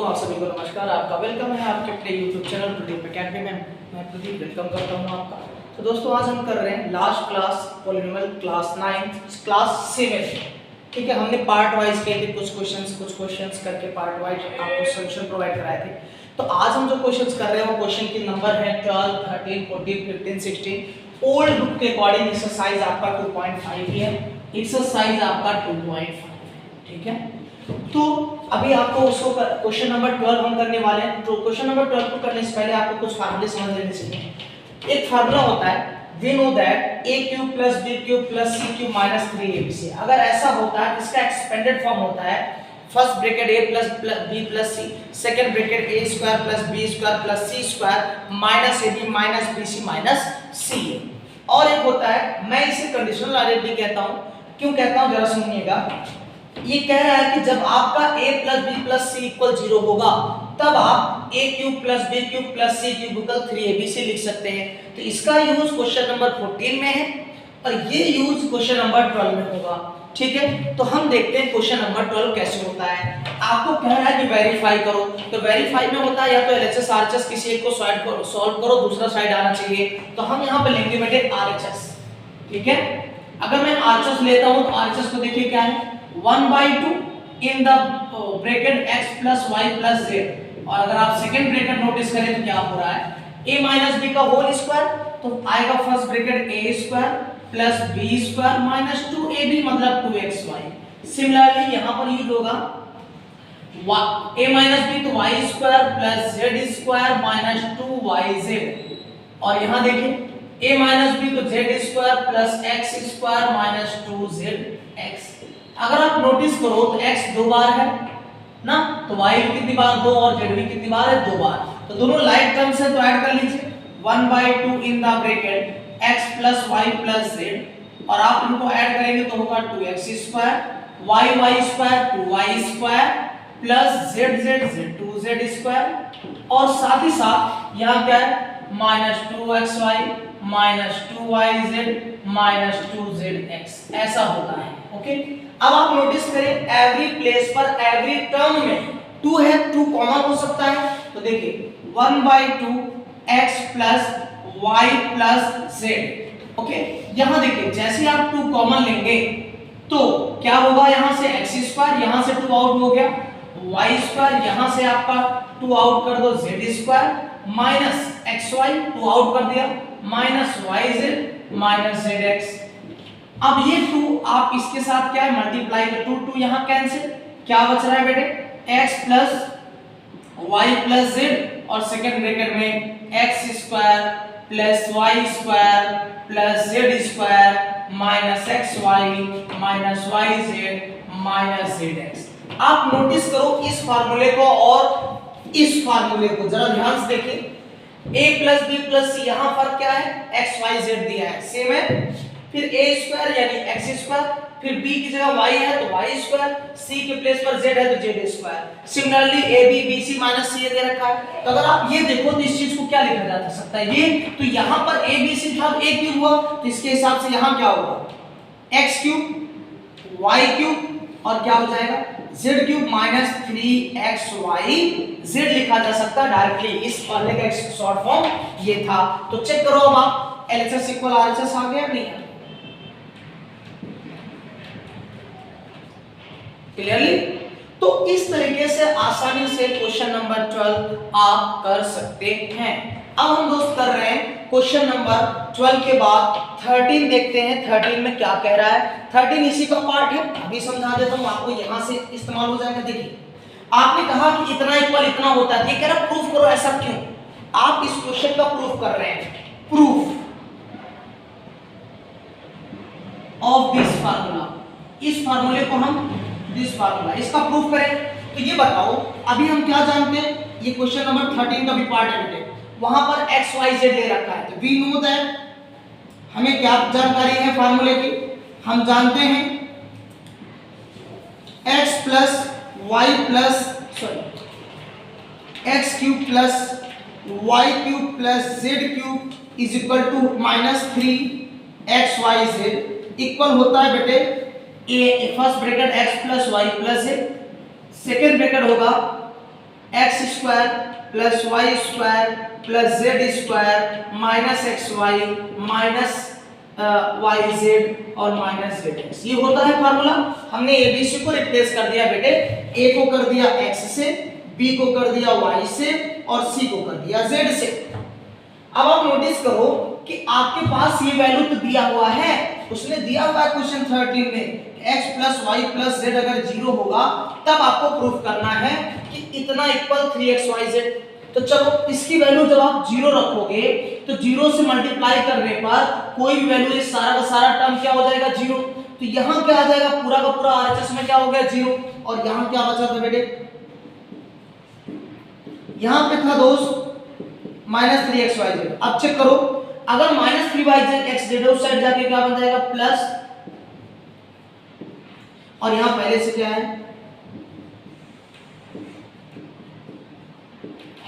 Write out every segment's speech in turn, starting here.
आप सभी को नमस्कार, आपका वेलकम है आपके अपने यूट्यूब चैनल प्रदीप एकेडमी में। मैं प्रदीप वेलकम करता हूं आपका। तो दोस्तों आज हम कर रहे हैं last class polynomial class 9 class 7। ठीक है, हमने पार्ट वाइज किए थे कुछ क्वेश्चंस करके पार्ट वाइज आपको सॉल्यूशन प्रोवाइड कराए थे। तो आज हम जो क्वेश्चंस कर रहे हैं वो क्वेश्चन के नंबर है 12, 13, 14, 15, 16। ओल्ड बुक के अकॉर्डिंग एक्सरसाइज आपका 2.5 है, एक्सरसाइज आपका 2.5 है। ठीक है, तो अभी आपको उसको क्वेश्चन नंबर 12 हम करने वाले हैं। तो क्वेश्चन नंबर 12 को करने से पहले आपको कुछ फार्मूले समझ लेने चाहिए। एक फार्मूला होता है we know that a cube plus b cube plus c cube minus 3abc। अगर ऐसा होता है इसका एक्सपेंडेड फॉर्म होता है first bracket a plus b plus c, second bracket a square plus b square plus c square minus ab minus bc minus ca। और एक होता है, मैं इसे कंडीशनल आइडेंटिटी कहता हूं। क्यों कहता हूं जरा सुनिएगा। ये कह रहा है कि जब आपका a plus b plus c equal 0 होगा तब आप a cube plus b cube plus c cube equal 3abc लिख सकते हैं। तो इसका यूज क्वेश्चन नंबर 14 में है और ये यूज क्वेश्चन नंबर 12 में होगा। ठीक है, तो हम देखते हैं क्वेश्चन नंबर 12 कैसे होता है। आपको कह रहा है कि वेरीफाई करो, तो वेरीफाई में होता है या तो एलएचएस आरएचएस किसी एक को सॉल्व करो, दूसरा साइड आना चाहिए। तो हम यहाँ पे लेंगे बेटे आरएचएस। ठीक है, अगर मैं आरएचएस लेता हूँ तो आरएचएस को देखिए क्या है 1/2 in the bracket x plus y plus z। और अगर आप सेकंड ब्रैकेट नोटिस करें तो क्या हो रहा है a माइनस b का होल स्क्वायर, तो आएगा first bracket a square plus b square minus 2ab मतलब 2xy। सिमिलरली यहां पर यूज होगा a माइनस b तो y square plus z square minus 2yz। और यहां देखिए a माइनस b तो z square plus x square minus 2zx। अगर आप नोटिस करो तो x दो बार है ना, तो y भी कितनी बार 2 और z भी कितनी बार है 2 बार। तो दोनों लाइक टर्म्स है तो ऐड कर लीजिए 1/2 in the bracket x plus y plus z। और आप इनको ऐड करेंगे तो होगा 2x square y square 2y square plus z 2z square. और साथ ही साथ यहाँ क्या है minus 2xy minus 2yz minus 2zx ऐसा होता है। ओके, अब आप नोटिस करें एवरी प्लेस पर एवरी टर्म में 2 है, 2 कॉमन हो सकता है। तो देखिए 1/2 x plus y plus z। Okay, यहां देखिए जैसे आप 2 कॉमन लेंगे तो क्या होगा, यहां से x स्क्वायर यहां से 2 आउट हो गया, y स्क्वायर यहां से आपका 2 आउट कर दो, z square minus xy 2 out कर दिया माइनस yz माइनस zx। अब ये 2 आप इसके साथ क्या है मल्टीप्लाई कर 2 यहां कैंसिल, क्या बच रहा है बेटे x plus y plus z और सेकंड ब्रैकेट में x square plus y square plus z square minus xy minus yz minus zx। आप नोटिस करो इस फार्मूले को और इस फार्मूले को जरा ध्यान से देखिए। a plus b plus c यहां फर्क क्या है x y z दिया है सेम है, फिर a स्क्वायर यानी x स्क्वायर, फिर b की जगह y है तो y स्क्वायर, c के प्लेस पर z है तो z square. Similarly ab bc minus c दे रखा है। तो अगर आप ये देखो तो इस चीज को क्या लिखा जा सकता है ये, तो यहां पर a b c था a क्यूब हुआ तो इसके हिसाब से यहां क्या होगा x क्यूब y क्यूब और क्या हो जाएगा z cube minus 3xy z लिखा जा सकता है डायरेक्टली। इस वाले का शॉर्ट फॉर्म ये था। तो चेक करो अब आप LHS इक्वल RHS आ गया नहीं है क्लियरली। तो इस तरीके से आसानी से क्वेश्चन नंबर 12 आप कर सकते हैं। अब हम दोस्त कर रहे हैं क्वेश्चन नंबर 12 के बाद 13 देखते हैं 13 में क्या कह रहा है। 13 इसी का पार्ट है, अभी समझा देता हूं आपको, यहां से इस्तेमाल हो जाएगा। देखिए आपने कहा कि इतना इक्वल इतना होता है, ये कह रहा प्रूफ करो, ऐसा क्यों? आप इस क्वेश्चन का प्रूफ कर रहे हैं, प्रूफ ऑफ दिस फार्मूला। इस फार्मूले को हम दिस फार्मूला इसका प्रूफ करें। तो ये बताओ अभी हम क्या जानते हैं, ये क्वेश्चन नंबर 13 का भी पार्ट है बेटे, वहां पर x y z ले रखा है। तो वी नो दैट, हमें क्या जानकारी है फार्मूले की, हम जानते हैं x plus y plus x cube plus y cube plus z cube is equal to minus 3xyz equal होता है बेटे a first bracket x plus y plus z, second bracket होगा X square plus Y square plus Z square minus X Y minus Y Z और minus Z X, ये होता है formula. हमने ABC को रिप्लेस कर दिया बेटे, ए को कर दिया एक्स से, बी को कर दिया वाई से और सी को कर दिया जेड से। अब आप नोटिस करो कि आपके पास ये वैल्यू तो दिया हुआ है, उसने दिया हुआ है क्वेश्चन 13 में x plus y plus z अगर 0 होगा तब आपको प्रूफ करना है कि इतना इक्वल 3xyz। तो चलो इसकी वैल्यू जब आप 0 रखोगे तो 0 से मल्टीप्लाई करने पर कोई भी वैल्यू, ये सारा का सारा टर्म क्या हो जाएगा 0। तो यहाँ क्या आ जाएगा, पूरा का पूरा RHS में क्या हो गया 0, और यहाँ क्या बचा था बेटे, यहाँ पे था दोस्त माइनस 3xyz। अब चेक करो, अगर माइनस 3yz उस साइड जाके क्या बन जाएगा प्लस, और यहां पहले से क्या है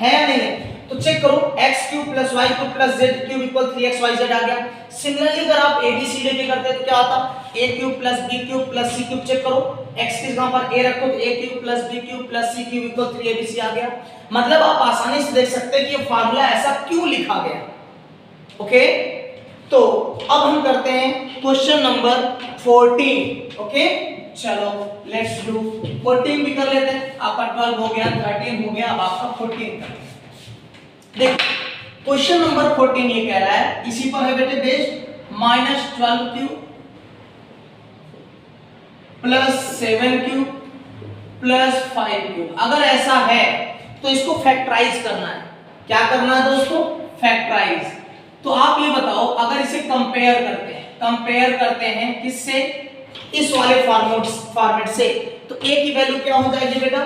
या नहीं है, तो चेक करो x cube plus y cube plus z cube equal 3xyz आ गया। सिमिलरली अगर आप abc लेके करते तो क्या आता, a cube plus b cube plus c cube, check करो x की जगह पर a रखो तो a cube plus b cube plus c cube equal 3abc आ गया। मतलब आप आसानी से देख सकते हैं कि ये फार्मूला ऐसा क्यों लिखा गया। ओके, तो अब हम करते हैं क्वेश्चन नंबर 14। ओके चलो लेट्स डू 14 भी कर लेते हैं। आपका 12 हो गया, 13 हो गया, अब आपका 14 कर। देखो क्वेश्चन नंबर 14 ये कह रहा है, इसी पर है बेटे based, minus 12 cube plus 7 cube plus 5 cube. अगर ऐसा है तो इसको फैक्टराइज करना है। क्या करना है दोस्तों, फैक्टराइज। तो आप ये बताओ, अगर इसे कंपेयर करते हैं किससे, इस वाले फॉर्मेट से, तो a की वैल्यू क्या हो जाएगी बेटा,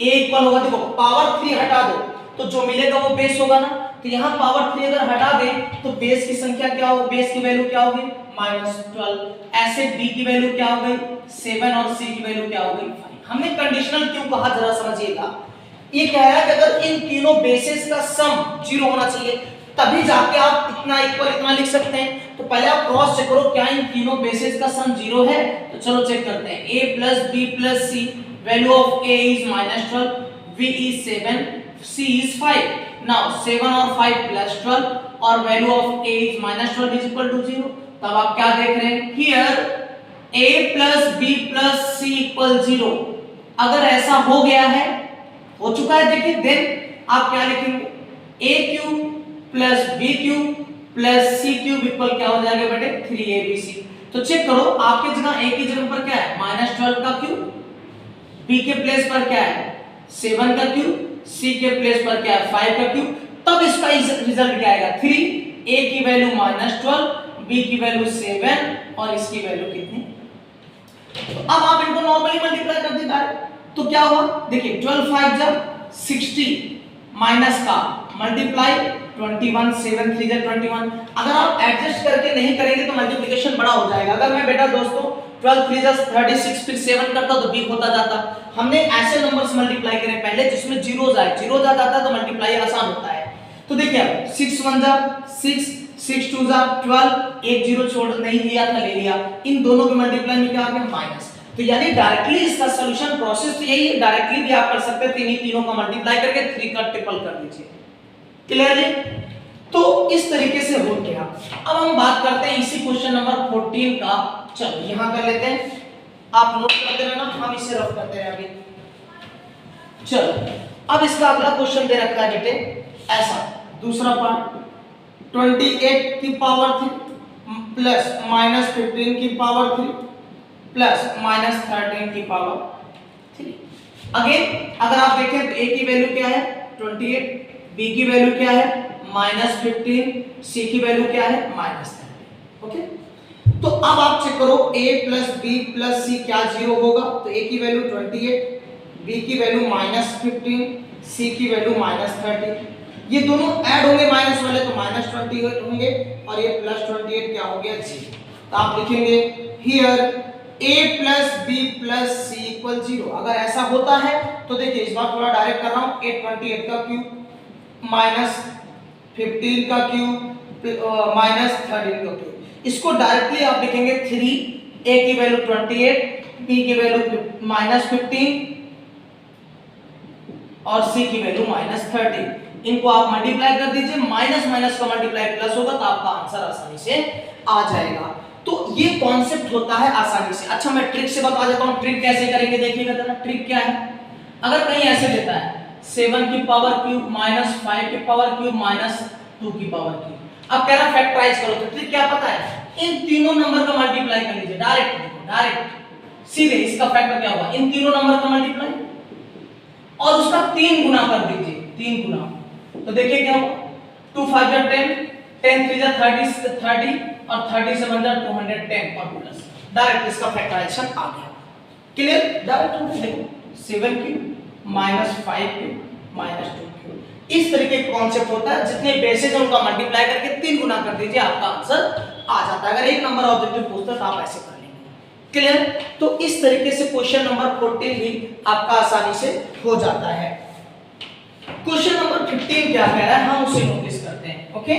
a इक्वल होगा, देखो पावर 3 हटा दो तो जो मिलेगा वो बेस होगा ना, तो यहाँ पावर 3 अगर हटा दें तो बेस की संख्या क्या हो, बेस की वैल्यू क्या होगी -12। ऐसे b की वैल्यू क्या हो गई 7 और c की वैल्यू क्या हो गई 5। हमने कंडीशनल क्यों कहा जरा समझिएगा, ये कह रहा है कि अगर इन तीनों बेसिस का सम 0 होना चाहिए तभी जाके आप इतना इक्वल इतना लिख सकते हैं। तो पहले आप क्रॉस चेक करो क्या इन तीनों बेसिस का सम 0 है। तो चलो चेक करते हैं, a plus b plus c, value of a is -12, b is 7, c is 5। Now 7 और 5 प्लस 12 और value of a is -12 is equal to 0। तब आप क्या देख रहे हैं, here a plus b plus c equal 0। अगर ऐसा हो गया है, हो चुका है, देखिए देन आप क्या लिखेंगे, a cube plus b cube plus c cube equal क्या हो जाएगा बेटे 3abc। तो चेक करो, आपके जगह a की जगह पर क्या है -12 का क्यूब, b के प्लेस पर क्या है 7 का क्यूब, c के प्लेस पर क्या है 5 का क्यूब। तब इसका रिजल्ट क्या आएगा 3, a की वैल्यू -12, b की वैल्यू 7 और इसकी वैल्यू कितनी। तो अब आप इनको नॉर्मली मल्टीप्लाई कर दीजिए, तो क्या हुआ देखिए 12 5 जब 60 माइनस का मल्टीप्लाई 21 7 3 जा 21। अगर आप एडजस्ट करके नहीं करेंगे तो मल्टीप्लिकेशन बड़ा हो जाएगा। अगर मैं बेटा दोस्तों 12 3 जा 36 फिर 7 करता तो बिग होता जाता। हमने ऐसे नंबर्स मल्टीप्लाई करे पहले जिसमें जीरोस आए, जीरो जा जाता तो मल्टीप्लाई आसान होता है। तो देखिए 6 1 जा 6, 6 2 जा 12, एक जीरो छोड़ नहीं लिया था ले लिया, इन दोनों के मल्टीप्लाई में क्या आ गया माइनस। तो यानी डायरेक्टली इसका सॉल्यूशन प्रोसेस तो यही है, डायरेक्टली भी आप कर सकते हैं, तीनों का मल्टीप्लाई करके 3 का ट्रिपल कर दीजिए। क्लियरली, तो इस तरीके से हो गया। अब हम बात करते हैं इसी क्वेश्चन नंबर 14 का। चलो यहां कर लेते हैं, आप नोट करते रहना, हम इसे रफ करते हैं अभी। चलो अब इसका अगला क्वेश्चन दे रखा है बेटे ऐसा, दूसरा पार्ट 28 की पावर 3 प्लस -15 की पावर 3 प्लस -13 की पावर 3। अगेन अगर आप देखें तो a की वैल्यू क्या है 28, b की वैल्यू क्या है -15, c की वैल्यू क्या है -13। ओके, तो अब आप चेक करो a plus b plus c क्या 0 होगा। तो a की वैल्यू 28, b की वैल्यू -15, c की वैल्यू -13। ये दोनों ऐड होंगे माइनस वाले तो -28 होंगे और ये +28 क्या हो गया 0। तो आप लिखेंगे here a plus b plus c equal 0। अगर ऐसा होता है तो देखिए इस बार थोड़ा डायरेक्ट कर रहा हूं, 28 का क्यूब -15 का क्यूब -13 का क्यूब, इसको डायरेक्टली आप लिखेंगे 3, a की वैल्यू 28, b की वैल्यू -15, और c की वैल्यू -30। इनको आप मल्टीप्लाई कर दीजिए, माइनस माइनस का मल्टीप्लाई प्लस होगा तो आपका आंसर आसानी से आ जाएगा। तो ये कॉन्सेप्ट होता है आसानी से। अच्छा मैं ट्रिक से बता देता हूँ, ट्रिक कैसे करेंगे देखिएगा जरा। ट्रिक क्या है, अगर कहीं ऐसे देता है 7 की पावर क्यूब माइनस 5 की पावर क्यूब माइनस 2 की पावर क्यूब, अब कह रहा फैक्टराइज करो, तो ट्रिक क्या पता है, इन तीनों नंबर का मल्टीप्लाई कर लीजिए डायरेक्ट, देखो डायरेक्ट सीधे इसका फैक्टर क्या होगा, इन तीनों नंबर का मल्टीप्लाई और उसका 3 गुना कर दीजिए, 3 गुना। तो देखिए क्या होगा, 2 5 जा 10, 10 3 जा 30 और 30 से बन जा 210 और प्लस डायरेक्ट इसका फैक्टराइजेशन आ गया। क्लियर, डायरेक्ट हो देखो 7 की माइनस 5 की माइनस 2 की, इस तरीके का कॉन्सेप्ट होता है। जितने बेसिस है उनका मल्टीप्लाई करके 3 गुना कर दीजिए, आपका आंसर आ जाता है। अगर एक नंबर ऑब्जेक्टिव पूछता है तो आप ऐसे कर लेंगे। क्लियर, तो इस तरीके से क्वेश्चन नंबर 14 भी आपका आसानी से हो जाता है। क्वेश्चन नंबर 15 क्या कह रहा है हम उसे नोटिस करते हैं। ओके,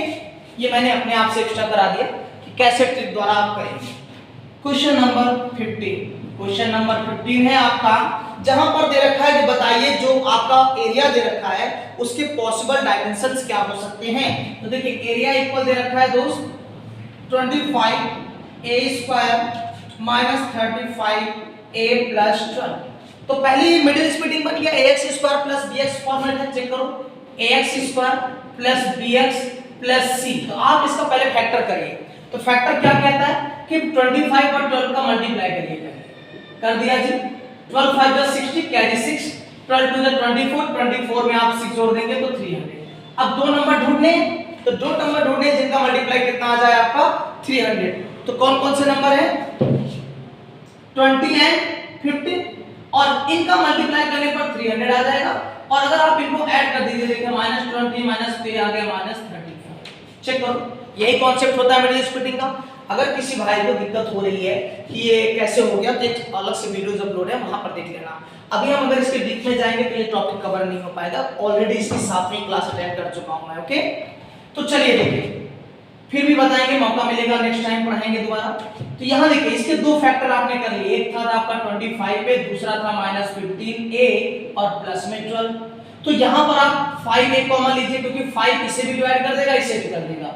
ये मैंने अपने आप से एक्स्ट्रा करा दिया कि कैसे ट्रिक द्वारा आप करेंगे। क्वेश्चन नंबर 15, क्वेश्चन नंबर 15 है आपका, जहां पर दे रखा है कि बताइए जो आपका एरिया दे रखा है उसके पॉसिबल डायमेंशंस क्या हो सकते हैं। तो देखिए एरिया इक्वल दे रखा है दोस्त 25a² माइनस 35a प्लस 12। तो पहली मिडिल स्प्लिटिंग बन गया ax² प्लस bx फॉर्मूला है, चेक करो ax² plus bx plus c। तो आप इसका पहले फैक्टर करिए। तो फैक्टर क्या कहता है कि 25 और 12 का मल्टीप्लाई करिए, कर दिया जी, 12 5 जा 60 कैरी 6, 12 2 जा 24, 24 में आप 6 जोड़ देंगे तो 300। अब दो नंबर ढूंढने, तो दो नंबर ढूंढने जिनका मल्टीप्लाई कितना आ जाए आपका 300। तो कौन कौन से नंबर है 20 एंड 15, और इनका मल्टीप्लाई करने पर 300 आ जाएगा। और अगर आप इनको ऐड कर दीजिए, देखिए -20 -3 आ गया -35। चेक करो, यही कॉन्सेप्ट होता है मिडिल स्प्लिटिंग का। अगर किसी भाई को दिक्कत हो रही है कि ये कैसे हो गया, तो एक अलग से वीडियोस अपलोड है, वहां पर देख लेना। अभी हम अगर इसके डीप में जाएंगे तो ये टॉपिक कवर नहीं हो पाएगा, ऑलरेडी इसकी 7वीं क्लास अटेंड कर चुका हूं मैं। ओके, तो चलिए देखिए, फिर भी बताएंगे, मौका मिलेगा नेक्स्ट टाइम पढ़ाएंगे दोबारा। तो यहां देखिए इसके दो फैक्टर आपने कर लिए, एक था आपका 25 पे, दूसरा था -15a और प्लस में 12। तो यहां पर आप 5a कॉमन लीजिए, क्योंकि 5 इसे भी डिवाइड कर देगा, इसे भी कर देगा।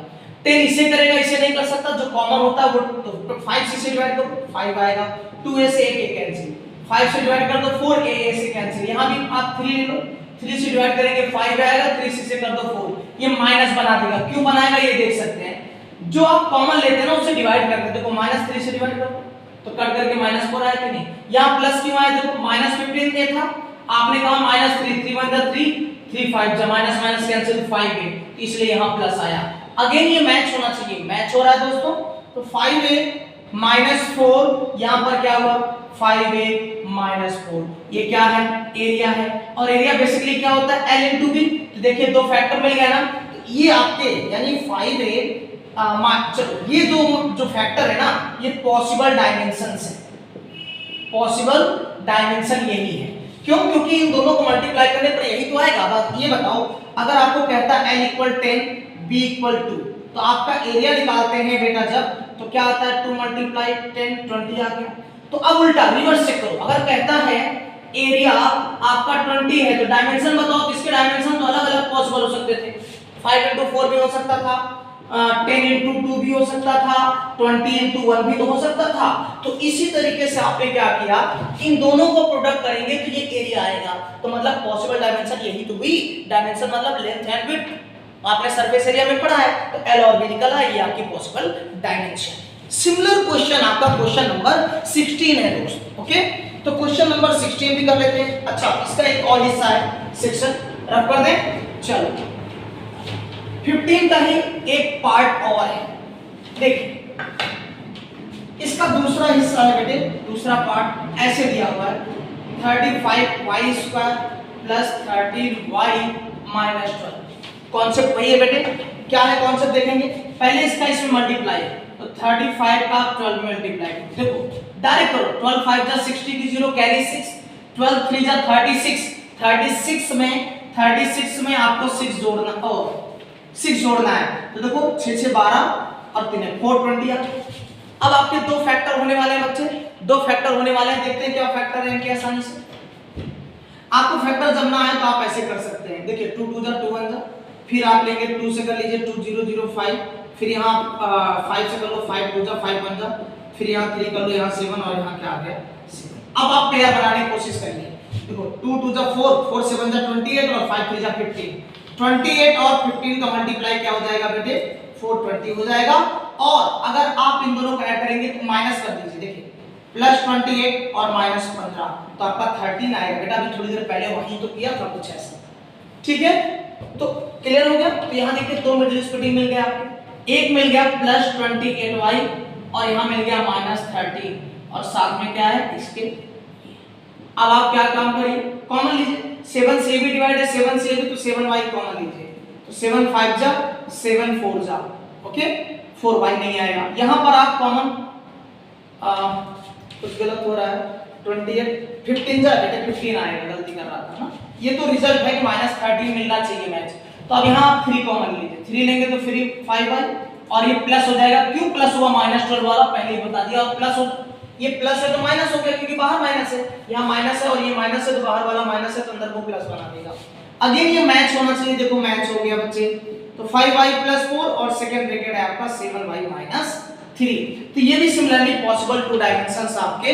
10 इसे करेगा, इसे नहीं कर सकता, जो कॉमन होता है वो, तो 5 से डिवाइड करो 5 आएगा, 2a से 1 कैंसिल, 5 से डिवाइड कर दो 4a से कैंसिल, यहां भी आप 3 ले लो, 3 से डिवाइड करेंगे 5 आएगा, 3 से कर दो 4, ये माइनस बना देगा। क्यों बनाएगा ये देख सकते हैं, जो आप कॉमन लेते हैं ना उसे डिवाइड करते हैं, देखो -3 से डिवाइड करो तो कट करके -4 आया कि नहीं, यहां प्लस क्यों आया, देखो -15 था, आपने कहा -3, 3 1 जा 3, 3 5 जा माइनस माइनस कैंसिल 5a, इसलिए यहां प्लस आया। अगेन ये मैच होना चाहिए, मैच हो रहा है दोस्तों। तो 5a -4, यहां पर क्या हुआ 5a -4, ये क्या है एरिया है, और एरिया बेसिकली क्या होता है L * b। तो देखिए दो फैक्टर मिल गया ना, तो ये आपके यानी 5a चलो ये जो फैक्टर है ना ये पॉसिबल डायमेंशंस है, पॉसिबल डायमेंशन यही है। क्यों, क्योंकि इन दोनों को मल्टीप्लाई करने पर यही तो आएगा। बस ये बताओ, अगर आपको कहता है L = 10 B = 2, तो आपका एरिया निकालते हैं बेटा जब, तो क्या आता है 2 × 10 20 आ गया। तो अब उल्टा रिवर्स चेक करो, अगर कहता है एरिया आपका 20 है तो डायमेंशन बताओ, किसके डायमेंशन तो अलग अलग पॉसिबल हो सकते थे, 5 × 4 भी हो सकता था, 10 × 2 भी हो सकता था, 20 × 1 भी तो हो सकता था। तो इसी तरीके से आपने क्या किया, इन दोनों को प्रोडक्ट करेंगे तो ये एरिया आएगा। तो मतलब पॉसिबल डायमेंशन यही तो हुई, डायमेंशन मतलब लेंथ एंड विड्थ, आपने सरफेस एरिया में पढ़ा है, तो L और B निकला, ये आपकी पॉसिबल डायमेंशन। सिमिलर क्वेश्चन आपका क्वेश्चन नंबर 16 है दोस्त। ओके, तो क्वेश्चन नंबर 16 भी कर लेते हैं। अच्छा, इसका एक और हिस्सा है सेक्शन, रख कर दें। चलो 15 का ही एक पार्ट और है, देखिए इसका दूसरा हिस्सा है बेटे, दूसरा पार्ट ऐसे दिया हुआ है 35y² plus 13y minus 12। Concept वही है बेटे, क्या है कॉन्सेप्ट देखेंगे, पहले इसका इसमें मल्टीप्लाई, तो 35 का 12 में मल्टीप्लाई, देखो डायरेक्ट करो, 12 5 जा 60 की 0 कैरी 6, 12 3 जा 36, 36 में आपको 6 जोड़ना, और 6 जोड़ना है, तो देखो 6 6 12 और 3 420 आ। अब आपके दो फैक्टर होने वाले हैं बच्चे, दो फैक्टर होने वाले हैं, देखते हैं क्या फैक्टर है इनके आसानी से। आपको फैक्टर जब ना आए तो आप ऐसे कर सकते हैं, देखिए 2 2 जा 2 1 जा, फिर आप लेंगे 2 से कर लीजिए 2 0 0 5, फिर यहाँ 5 से कर लो 5 2 जा 5 1 जा, फिर यहाँ 3 कर लो, यहाँ 7 और यहाँ क्या आ गया 7। अब आप पेयर बनाने की कोशिश करिए, देखो 2 2 जा 4, 4 7 जा 28 और 5 3 जा 15, 28 और 15 का मल्टीप्लाई क्या हो जाएगा बेटे 420 हो जाएगा। और अगर आप इन दोनों को ऐड करेंगे तो माइनस कर दीजिए, देखिए प्लस 28 और माइनस 15 तो आपका 13 आएगा। बेटा अभी थोड़ी देर पहले वही तो किया था कुछ ऐसा, ठीक है। तो क्लियर हो गया। तो यहाँ देखिए दो मिडिल स्प्लिटिंग मिल गया आपको, एक मिल गया प्लस 28y और यहाँ मिल गया माइनस 13 और साथ में क्या है इसके। अब आप क्या काम करिए, कॉमन लीजिए, 7 से भी डिवाइड है, 7 से भी तो 7y कॉमन लीजिए, तो 7 5 जा 7 4 जा, ओके 4y नहीं आएगा। यहाँ पर आप कॉमन कुछ गलत हो रहा है, 28 15 जा बेटा 15 आएगा, गलती कर रहा था ना। ये तो रिजल्ट है कि माइनस 13 मिलना चाहिए मैच। तो अब यहाँ 3 कॉमन लीजिए, 3 लेंगे तो फिर 5y और ये प्लस हो जाएगा। क्यों प्लस हुआ, -12 वाला पहले ही बता दिया। और प्लस हो, ये प्लस है तो माइनस हो गया क्योंकि बाहर माइनस है, यहाँ माइनस है और ये माइनस है तो बाहर वाला माइनस है तो अंदर को प्लस बना देगा। अगेन ये मैच होना चाहिए, देखो मैच हो गया बच्चे। तो 5y + 4 और सेकंड ब्रैकेट है आपका 7y - 3। तो ये भी सिमिलरली पॉसिबल टू डायमेंशंस आपके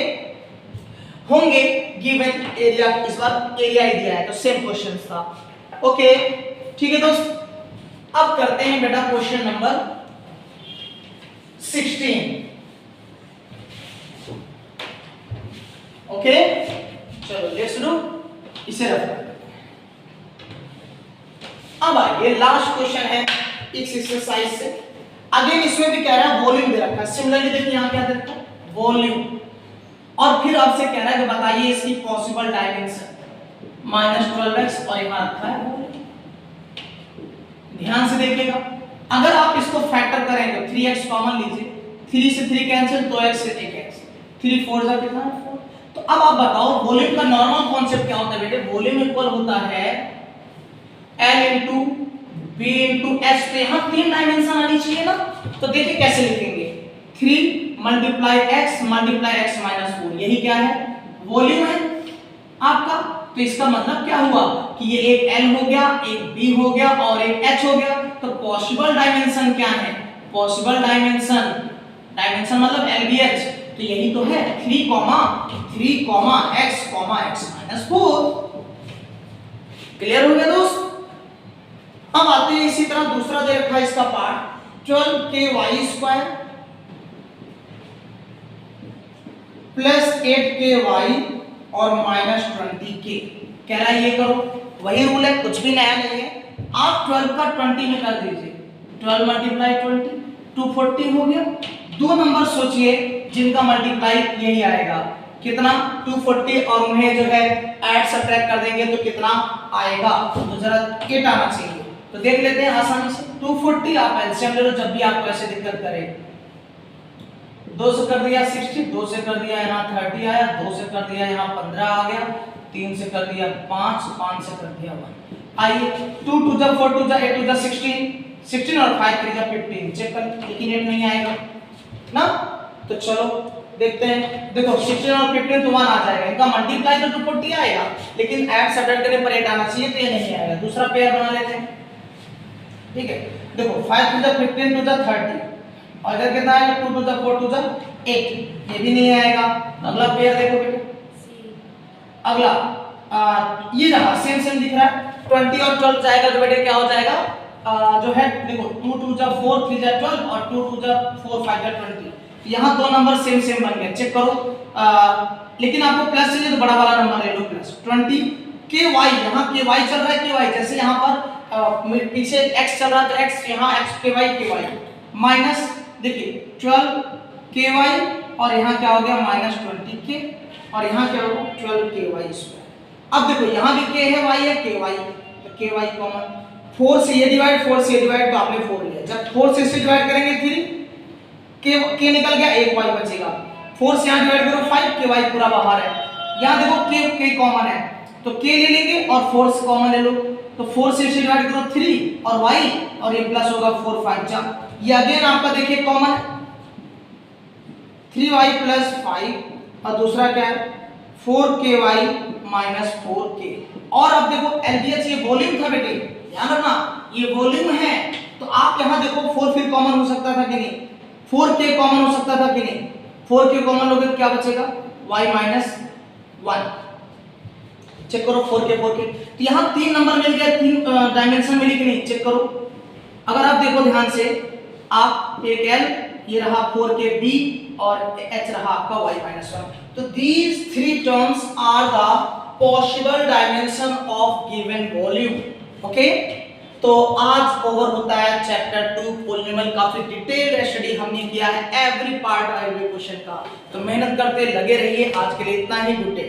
होंगे गिवन एरिया। इस बार एरिया ही दिया है तो सेम क्वेश्चन था, ओके ठीक है दोस्त। अब करते हैं बेटा क्वेश्चन नंबर 16, ओके चलो लेट्स डू, इसे रख देते हैं। अब आइए लास्ट क्वेश्चन है इस एक्सरसाइज से। अगेन इसमें भी कह रहा है वॉल्यूम दे रखा है, सिमिलरली देखिए यहाँ क्या दे रखा है वॉल्यूम, और फिर आपसे कह रहा है कि बताइए इसकी पॉसिबल डायमेंशन -12x और यहाँ रखा है वॉल्यूम। ध्यान से देखिएगा, अगर आप इसको फैक्टर करेंगे 3x कॉमन लीजिए, 3 से 3 कैंसिल, 2x से 1x, 3 4 जा कितना है 4। तो अब आप बताओ वॉल्यूम का नॉर्मल कॉन्सेप्ट क्या होता है बेटे, वॉल्यूम इक्वल होता है L * B * H। तो यहाँ 3 डायमेंशन आनी चाहिए ना। तो देखिए कैसे लिखेंगे, 3 × x × x - 4, यही क्या है वॉल्यूम है आपका। तो इसका मतलब क्या हुआ कि ये एक L हो गया, एक B हो गया और एक H हो गया। तो पॉसिबल डायमेंशन क्या है, पॉसिबल डायमेंशन, डायमेंशन मतलब LBH, तो यही तो है 3, 3, x, x - 4। क्लियर हो गया दोस्त। अब आते हैं इसी तरह दूसरा दे रखा है इसका पार्ट 12ky² + 8ky और -20k। कह रहा है ये करो, वही रूल है, कुछ भी नया नहीं है। आप 12 का 20 में कर दीजिए, 12 × 20 240 हो गया। दो नंबर सोचिए जिनका मल्टीप्लाई यही आएगा, कितना 240, और उन्हें जो है ऐड सब्ट्रैक्ट कर देंगे तो कितना आएगा, तो जरा 8 आना चाहिए। तो देख लेते हैं आसानी से, 240 आप एलसीएम ले लो जब भी आपको ऐसे दिक्कत करे। 2 से कर दिया 60, 2 से कर दिया यहाँ 30 आया, 2 से कर दिया यहाँ 15 आ गया, 3 से कर दिया 5, 5 से कर दिया 1। आइए 2 2 जा 4 2 जा 8 2 जा 16, 16 और 5 3 जा 15, चेक कर, लेकिन 8 नहीं आएगा ना। तो चलो देखते हैं, देखो 16 और 15 तो 1 आ जाएगा, इनका मल्टीप्लाई तो 240 आएगा, लेकिन ऐड सब्ट्रैक्ट करने पर 8 आना चाहिए, तो ये नहीं आएगा। दूसरा पेयर बना लेते हैं, ठीक है। देखो 5 2 जा 15 2 जा 30, और इधर कितना आएगा 2 2 जा 4 2 जा 8, ये भी नहीं आएगा। अगला पेयर देखो बेटे, अगला ये रहा सेम दिख रहा है, 20 और 12 जाएगा तो बेटे क्या हो जाएगा, जो है देखो 2 2 जा 4 3 जा 12 और 2 2 जा 4 5 जा 20, यहाँ दो नंबर सेम बन गए, चेक करो। लेकिन आपको प्लस चाहिए तो बड़ा वाला नंबर ले लो, प्लस 20 ky, यहाँ ky चल रहा है, ky जैसे यहाँ पर पीछे x चल रहा है तो x, यहाँ x ky माइनस देखिए 12 ky और यहाँ क्या हो गया -20k और यहाँ क्या होगा 12ky²। अब देखो यहाँ भी k है, y है, ky, तो ky कॉमन, 4 से ये डिवाइड, 4 से ये डिवाइड, तो आपने 4 लिया। जब 4 से इसे डिवाइड करेंगे 3, k निकल गया, एक y बचेगा। 4 से यहाँ डिवाइड करो 5, ky पूरा बाहर है। यहाँ देखो k कॉमन है तो k ले लेंगे और 4 से कॉमन ले लो, तो 4 से इसे डिवाइड करो 3 और y, और ये प्लस होगा 4 5 जा, ये अगेन आपका देखिए कॉमन है 3y + 5, और दूसरा क्या है 4ky - 4k। और अब देखो LBH ये वॉल्यूम था बेटे, ध्यान रखना ये वॉल्यूम है, तो आप यहाँ देखो 4 फिर कॉमन हो सकता था कि नहीं, 4k कॉमन हो सकता था कि नहीं, 4k कॉमन हो गया तो क्या बचेगा y माइनस 1, चेक करो 4k तो यहाँ 3 नंबर मिल गया, 3 डायमेंशन मिली कि नहीं, चेक करो। अगर आप देखो ध्यान से, आप एक L ये रहा 4kb और h रहा आपका y माइनस 1, तो these 3 terms are the possible dimension of given volume, okay. तो आज ओवर होता है चैप्टर 2 पॉलिनोमियल, काफी डिटेल्ड स्टडी हमने किया है एवरी पार्ट एवरी क्वेश्चन का, तो मेहनत करते लगे रहिए। आज के लिए इतना ही, गुड डे।